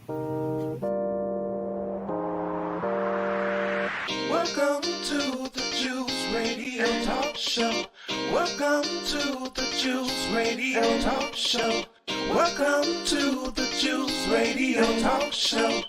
Welcome to the Juice Radio Talk Show. Welcome to the Juice Radio Talk Show. Welcome to the Juice Radio Talk Show.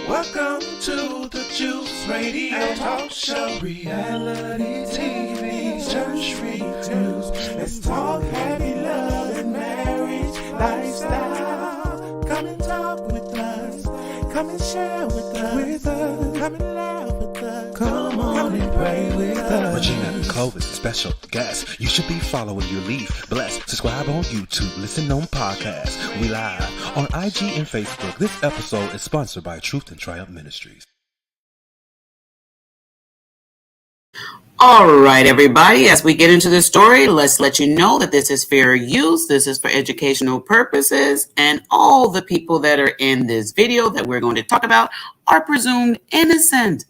Welcome to the Juice Radio Talk Show. Reality TV, church reviews. Let's talk happy love and marriage lifestyle. Come and talk with us. Come and share with us. Come and laugh with us. Come on and pray with us. Regina and Clovis, special guests. You should be following your lead. Bless. Subscribe on YouTube. Listen on podcasts. We live on IG and Facebook. This episode is sponsored by Truth and Triumph Ministries. All right, everybody, as we get into the story, let's let you know that this is fair use. This is for educational purposes, and all the people that are in this video that we're going to talk about are presumed innocent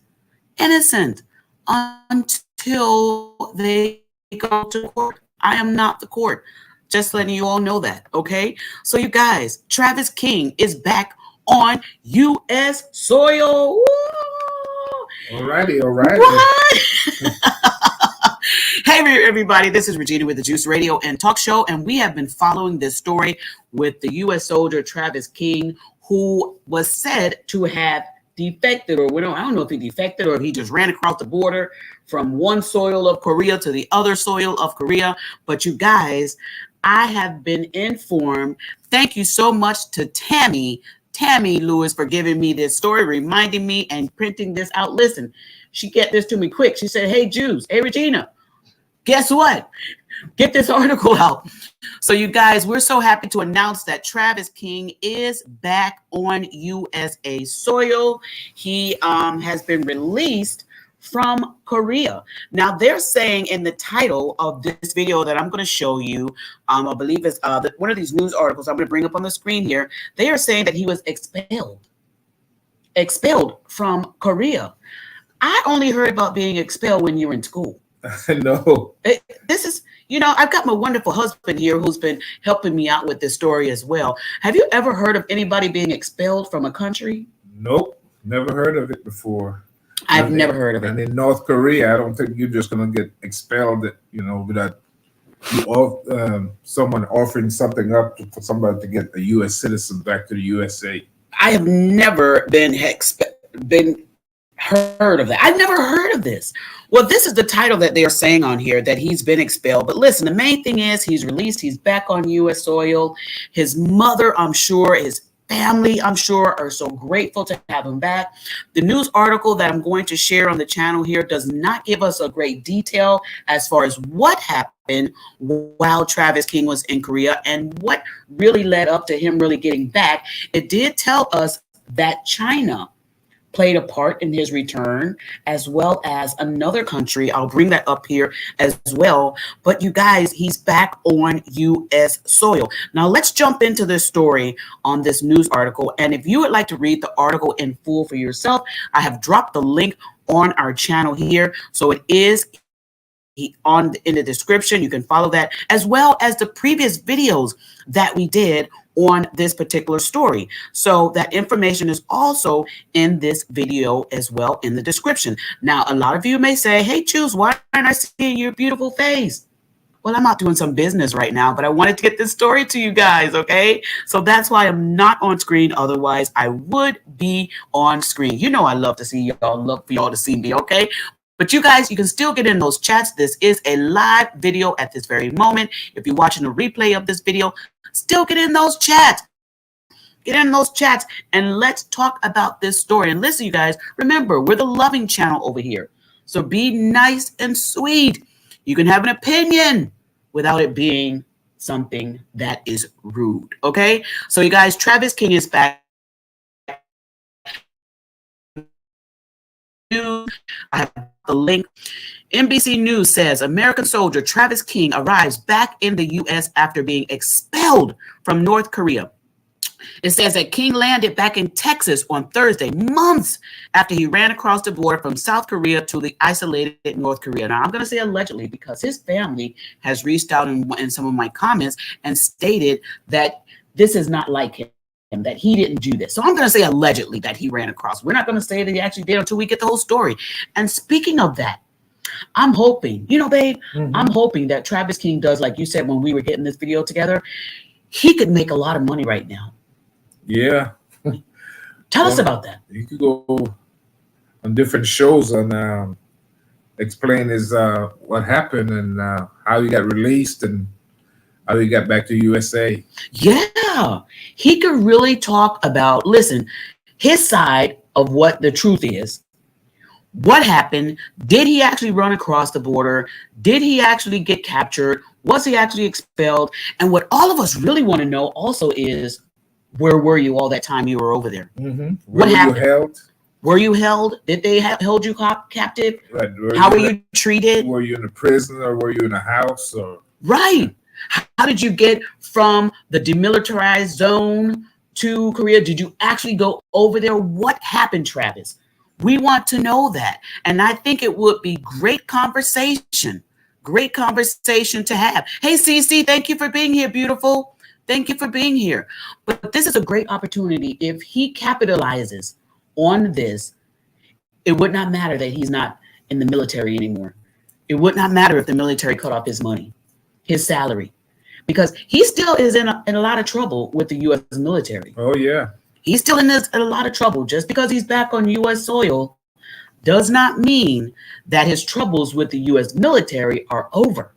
until they go to court. I am not the court. Just letting you all know that, okay? So you guys, Travis King is back on U.S. soil. Woo! Alrighty. What? Hey, everybody, this is Regina with the Juice Radio and Talk Show, and we have been following this story with the U.S. soldier Travis King, who was said to have defected, or I don't know if he defected or if he just ran across the border from one soil of Korea to the other soil of Korea. But you guys, I have been informed. Thank you so much to Tammy Lewis for giving me this story, reminding me and printing this out. Listen, she get this to me quick. She said, hey, Juice, hey, Regina, guess what? Get this article out. So you guys, we're so happy to announce that Travis King is back on USA soil. He has been released from Korea. Now they're saying in the title of this video that I'm going to show you, I believe it's one of these news articles I'm going to bring up on the screen here. They are saying that he was expelled from Korea. I only heard about being expelled when you were in school. No. This is, I've got my wonderful husband here who's been helping me out with this story as well. Have you ever heard of anybody being expelled from a country? Nope. Never heard of it before. I've never heard of it. And in North Korea, I don't think you're just going to get expelled, without someone offering something up for somebody to get a U.S. citizen back to the USA. I have never been heard of that. I've never heard of this. Well, this is the title that they are saying on here, that he's been expelled. But listen, the main thing is he's released. He's back on U.S. soil. His mother, I'm sure, his family, I'm sure, are so grateful to have him back. The news article that I'm going to share on the channel here does not give us a great detail as far as what happened while Travis King was in Korea and what really led up to him really getting back. It did tell us that China played a part in his return, as well as another country. I'll bring that up here as well. But you guys, he's back on U.S. soil. Now let's jump into this story on this news article. And if you would like to read the article in full for yourself, I have dropped the link on our channel here. So it is in the description. You can follow that, as well as the previous videos that we did on this particular story. So that information is also in this video as well in the description. Now, a lot of you may say, hey, Juice, why aren't I seeing your beautiful face? Well, I'm out doing some business right now, but I wanted to get this story to you guys, okay? So that's why I'm not on screen. Otherwise, I would be on screen. I love to see y'all, love for y'all to see me, okay? But you guys, you can still get in those chats. This is a live video at this very moment. If you're watching a replay of this video, still get in those chats. Get in those chats and let's talk about this story. And listen, you guys, remember, we're the loving channel over here. So be nice and sweet. You can have an opinion without it being something that is rude. Okay? So you guys, Travis King is back. I have the link. NBC News says American soldier Travis King arrives back in the U.S. after being expelled from North Korea. It says that King landed back in Texas on Thursday, months after he ran across the border from South Korea to the isolated North Korea. Now, I'm going to say allegedly because his family has reached out in some of my comments and stated that this is not like him. that he didn't do this. So I'm going to say allegedly that he ran across. We're not going to say that he actually did until we get the whole story. And speaking of that, I'm hoping, babe, I'm hoping that Travis King does, like you said when we were getting this video together, he could make a lot of money right now. Yeah. Tell us about that. You could go on different shows and explain what happened and how he got released and how he got back to USA. Yeah, he could really talk about, listen, his side of what the truth is. What happened? Did he actually run across the border? Did he actually get captured? Was he actually expelled? And what all of us really want to know also is, where were you all that time you were over there? What happened? You held? Were you held? Did they hold you captive? Right. How were you treated? Were you in a prison or were you in a house? Or right. How did you get from the demilitarized zone to Korea? Did you actually go over there? What happened, Travis? We want to know that. And I think it would be great conversation to have. Hey, Cece, thank you for being here, beautiful. Thank you for being here. But this is a great opportunity. If he capitalizes on this, it would not matter that he's not in the military anymore. It would not matter if the military cut off his money, his salary, because he still is in a lot of trouble with the U.S. military. Oh, yeah. He's still in a lot of trouble. Just because he's back on U.S. soil does not mean that his troubles with the U.S. military are over.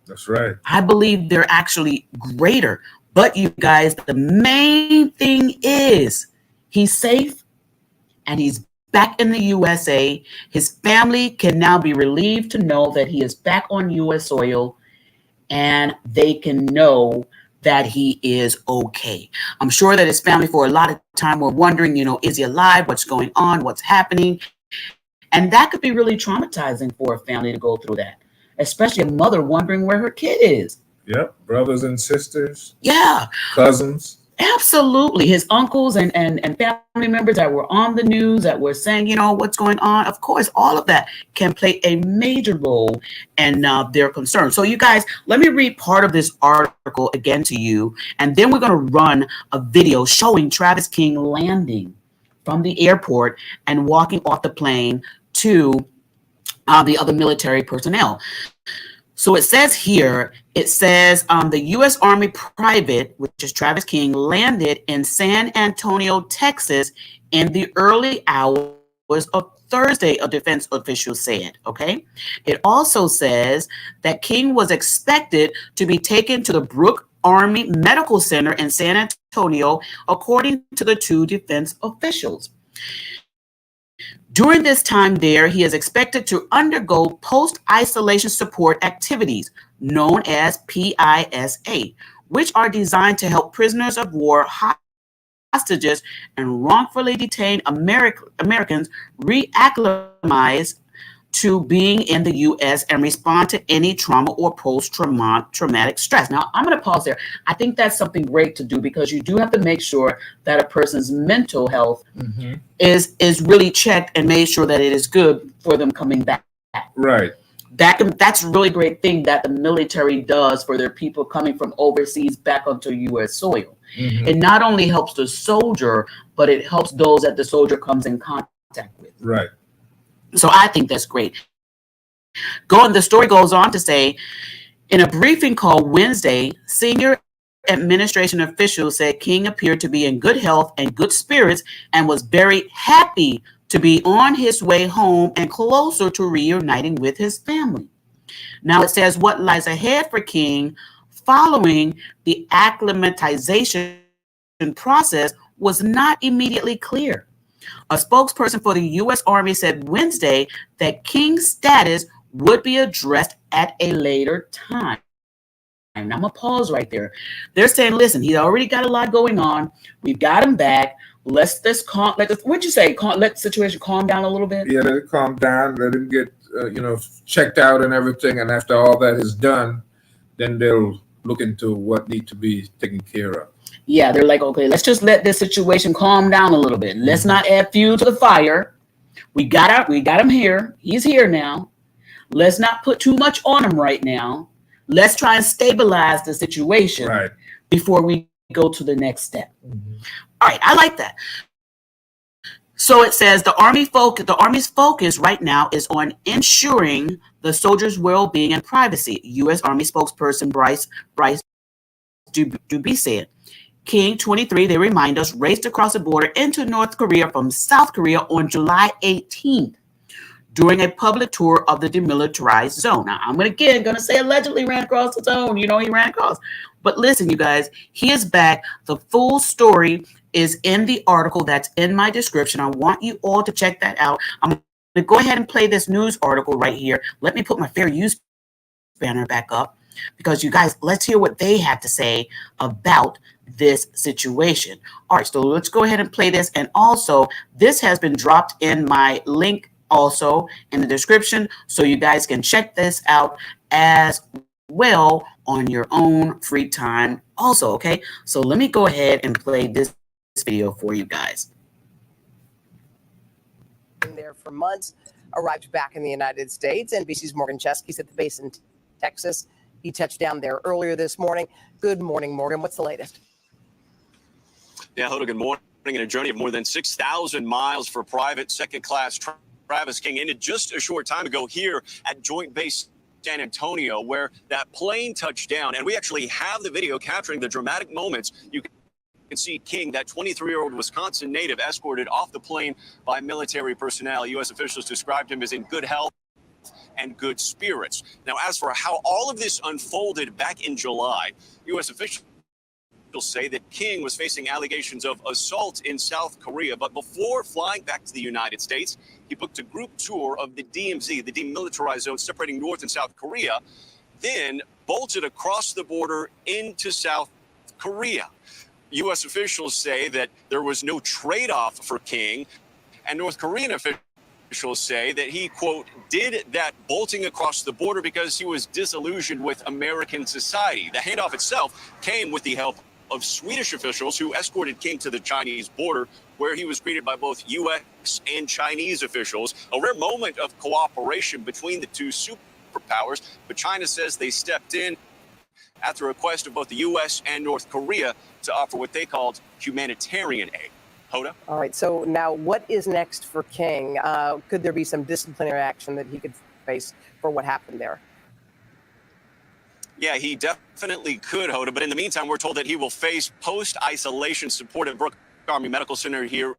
That's right. I believe they're actually greater. But you guys, the main thing is he's safe and he's back in the USA. His family can now be relieved to know that he is back on U.S. soil, and they can know that he is okay. I'm sure that his family for a lot of time were wondering, is he alive? What's going on? What's happening? And that could be really traumatizing for a family to go through that, especially a mother wondering where her kid is. Yep. Brothers and sisters. Yeah. Cousins. Absolutely. His uncles and family members that were on the news that were saying, what's going on. Of course, all of that can play a major role in their concern. So you guys, let me read part of this article again to you. And then we're going to run a video showing Travis King landing from the airport and walking off the plane to the other military personnel. So it says here, the U.S. Army private, which is Travis King, landed in San Antonio, Texas in the early hours of Thursday, a defense official said, okay? It also says that King was expected to be taken to the Brooke Army Medical Center in San Antonio, according to the two defense officials. During this time there, he is expected to undergo post-isolation support activities, known as PISA, which are designed to help prisoners of war, hostages, and wrongfully detained Americans reacclimatize to being in the U.S. and respond to any trauma or post-traumatic stress. Now, I'm going to pause there. I think that's something great to do because you do have to make sure that a person's mental health is really checked and made sure that it is good for them coming back. Right. That's a really great thing that the military does for their people coming from overseas back onto U.S. soil. It not only helps the soldier, but it helps those that the soldier comes in contact with. Right. So I think that's great. The story goes on to say, in a briefing call Wednesday, senior administration officials said King appeared to be in good health and good spirits and was very happy to be on his way home and closer to reuniting with his family. Now it says what lies ahead for King following the acclimatization process was not immediately clear. A spokesperson for the U.S. Army said Wednesday that King's status would be addressed at a later time. And I'm going to pause right there. They're saying, listen, he's already got a lot going on. We've got him back. What'd you say? Let the situation calm down a little bit? Yeah, let it calm down. Let him get, checked out and everything. And after all that is done, then they'll look into what needs to be taken care of. Yeah, they're like, okay, let's just let this situation calm down a little bit. Let's not add fuel to the fire. We got him here. He's here now. Let's not put too much on him right now. Let's try and stabilize the situation before we go to the next step. All right, I like that. So it says the Army's focus right now is on ensuring the soldiers' well-being and privacy. U.S. Army spokesperson Bryce Duby said. King, 23, they remind us, raced across the border into North Korea from South Korea on July 18th during a public tour of the demilitarized zone. Now, I'm going to say allegedly ran across the zone. You know, he ran across. But listen, you guys, he is back. The full story is in the article that's in my description. I want you all to check that out. I'm going to go ahead and play this news article right here. Let me put my fair use banner back up because you guys, let's hear what they have to say about this situation. All right, so let's go ahead and play this. And also, this has been dropped in my link also in the description, so you guys can check this out as well on your own free time also, okay? So let me go ahead and play this video for you guys. Been there for months, arrived back in the United States. NBC's Morgan Chesky's at the base in Texas. He touched down there earlier this morning. Good morning, Morgan. What's the latest? Yeah, hello, good morning. In a journey of more than 6,000 miles for private second-class Travis King ended just a short time ago here at Joint Base San Antonio, where that plane touched down. And we actually have the video capturing the dramatic moments. You can see King, that 23-year-old Wisconsin native, escorted off the plane by military personnel. U.S. officials described him as in good health and good spirits. Now, as for how all of this unfolded back in July, U.S. officials say that King was facing allegations of assault in South Korea, but before flying back to the United States, he booked a group tour of the DMZ, the demilitarized zone separating North and South Korea, then bolted across the border into South Korea. U.S. officials say that there was no trade-off for King, and North Korean officials say that he, quote, did that bolting across the border because he was disillusioned with American society. The handoff itself came with the help of Swedish officials who escorted King to the Chinese border, where he was greeted by both U.S. and Chinese officials. A rare moment of cooperation between the two superpowers, but China says they stepped in at the request of both the U.S. and North Korea to offer what they called humanitarian aid. Hoda? All right, so now what is next for King? Could there be some disciplinary action that he could face for what happened there? Yeah, he definitely could, Hoda. But in the meantime, we're told that he will face post-isolation support at Brooke Army Medical Center here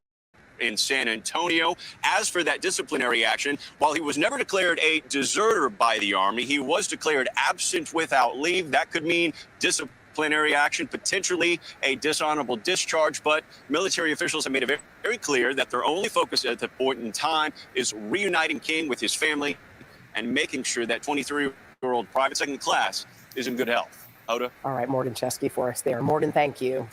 in San Antonio. As for that disciplinary action, while he was never declared a deserter by the Army, he was declared absent without leave. That could mean disciplinary action, potentially a dishonorable discharge. But military officials have made it very clear that their only focus at the point in time is reuniting King with his family and making sure that 23-year-old private second class is in good health. Hoda? All right, Morgan Chesky for us there. Morgan, thank you.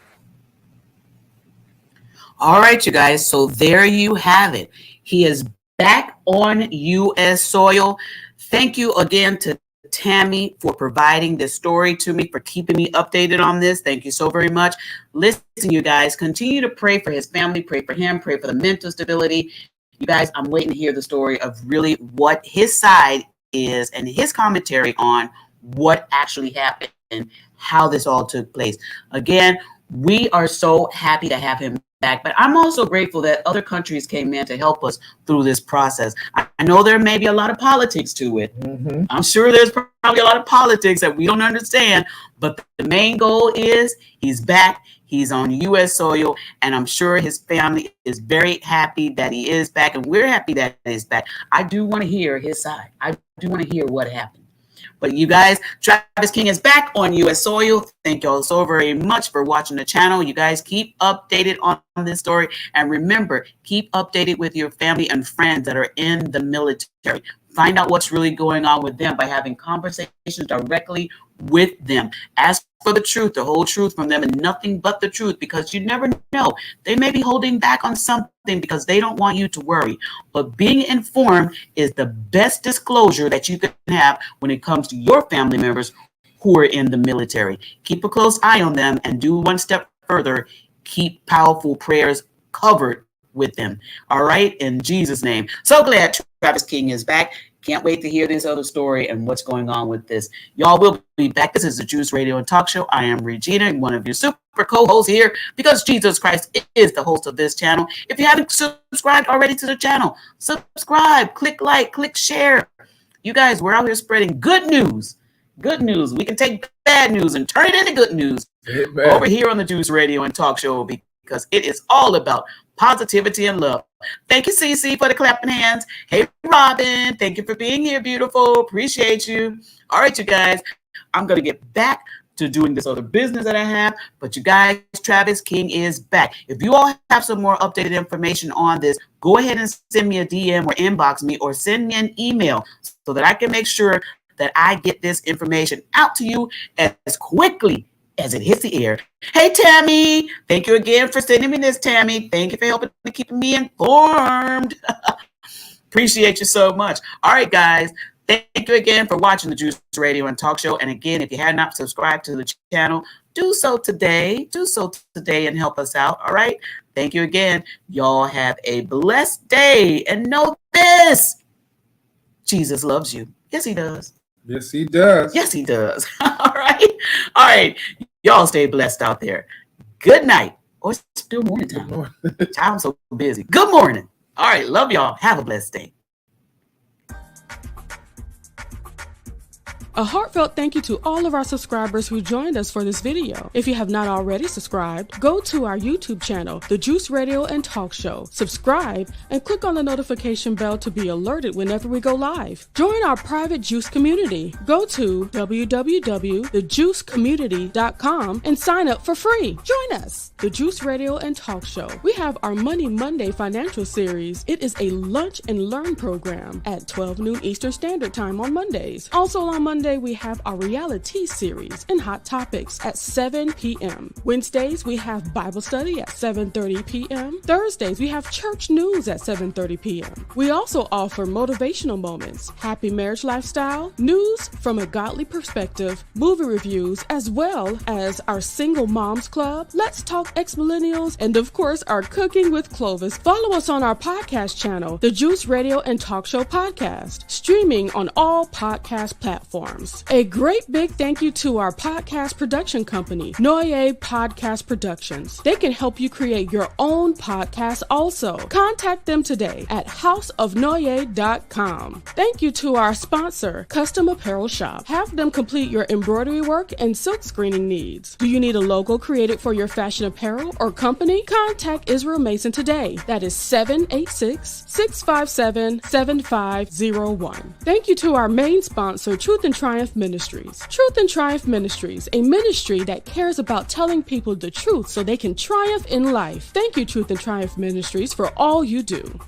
All right, you guys. So there you have it. He is back on U.S. soil. Thank you again to Tammy for providing this story to me, for keeping me updated on this. Thank you so very much. Listen, you guys, continue to pray for his family, pray for him, pray for the mental stability. You guys, I'm waiting to hear the story of really what his side is and his commentary on what actually happened and how this all took place. Again, we are so happy to have him back, but I'm also grateful that other countries came in to help us through this process. I know there may be a lot of politics to it. Mm-hmm. I'm sure there's probably a lot of politics that we don't understand, but the main goal is he's back. He's on U.S. soil, and I'm sure his family is very happy that he is back, and we're happy that he's back. I do want to hear his side. I do want to hear what happened. But you guys, Travis King is back on U.S. soil. Thank y'all so very much for watching the channel. You guys keep updated on this story. And remember, keep updated with your family and friends that are in the military. Find out what's really going on with them by having conversations directly with them. Ask for the truth, the whole truth from them, and nothing but the truth, because you never know. They may be holding back on something because they don't want you to worry. But being informed is the best disclosure that you can have when it comes to your family members who are in the military. Keep a close eye on them and do one step further. Keep powerful prayers covered with them. All right, in Jesus' name. So glad Travis King is back. Can't wait to hear this other story and what's going on with this. Y'all will be back. This is the Juice Radio and Talk Show. I am Regina, one of your super co-hosts here because Jesus Christ is the host of this channel. If you haven't subscribed already to the channel, subscribe, click like, click share. You guys, we're out here spreading good news. Good news. We can take bad news and turn it into good news. Amen. Over here on the Juice Radio and Talk Show because it is all about positivity and love. Thank you, Cece, for the clapping hands. Hey, Robin, thank you for being here, beautiful. Appreciate you. All right, you guys, I'm going to get back to doing this other business that I have. But you guys, Travis King is back. If you all have some more updated information on this, go ahead and send me a DM or inbox me or send me an email so that I can make sure that I get this information out to you as quickly as it hits the air. Hey, Tammy, thank you again for sending me this, Tammy. Thank you for helping to keep me informed. Appreciate you so much. All right, guys. Thank you again for watching the Juice Radio and Talk Show. And again, if you have not subscribed to the channel, do so today. Do so today and help us out. All right. Thank you again. Y'all have a blessed day. And know this. Jesus loves you. Yes, he does. Yes, he does. Yes, he does. All right. All right. Y'all stay blessed out there. Good night. Or it's still morning time. I'm so busy. Good morning. All right. Love y'all. Have a blessed day. A heartfelt thank you to all of our subscribers who joined us for this video. If you have not already subscribed, go to our YouTube channel, The Juice Radio and Talk Show. Subscribe and click on the notification bell to be alerted whenever we go live. Join our private Juice community. Go to www.thejuicecommunity.com and sign up for free. Join us, The Juice Radio and Talk Show. We have our Money Monday financial series. It is a lunch and learn program at 12 noon Eastern Standard Time on Mondays. Also on Monday, we have our reality series and hot topics at 7 p.m. Wednesdays, we have Bible study at 7:30 p.m. Thursdays, we have church news at 7:30 p.m. We also offer motivational moments, happy marriage lifestyle, news from a godly perspective, movie reviews, as well as our single moms club, Let's Talk Ex-Millennials, and of course, our Cooking with Clovis. Follow us on our podcast channel, The Juice Radio and Talk Show Podcast, streaming on all podcast platforms. A great big thank you to our podcast production company, Noye Podcast Productions. They can help you create your own podcast also. Contact them today at houseofnoye.com. Thank you to our sponsor, Custom Apparel Shop. Have them complete your embroidery work and silk screening needs. Do you need a logo created for your fashion apparel or company? Contact Israel Mason today. That is 786-657-7501. Thank you to our main sponsor, Truth and Triumph Ministries. Truth and Triumph Ministries, a ministry that cares about telling people the truth so they can triumph in life. Thank you, Truth and Triumph Ministries, for all you do.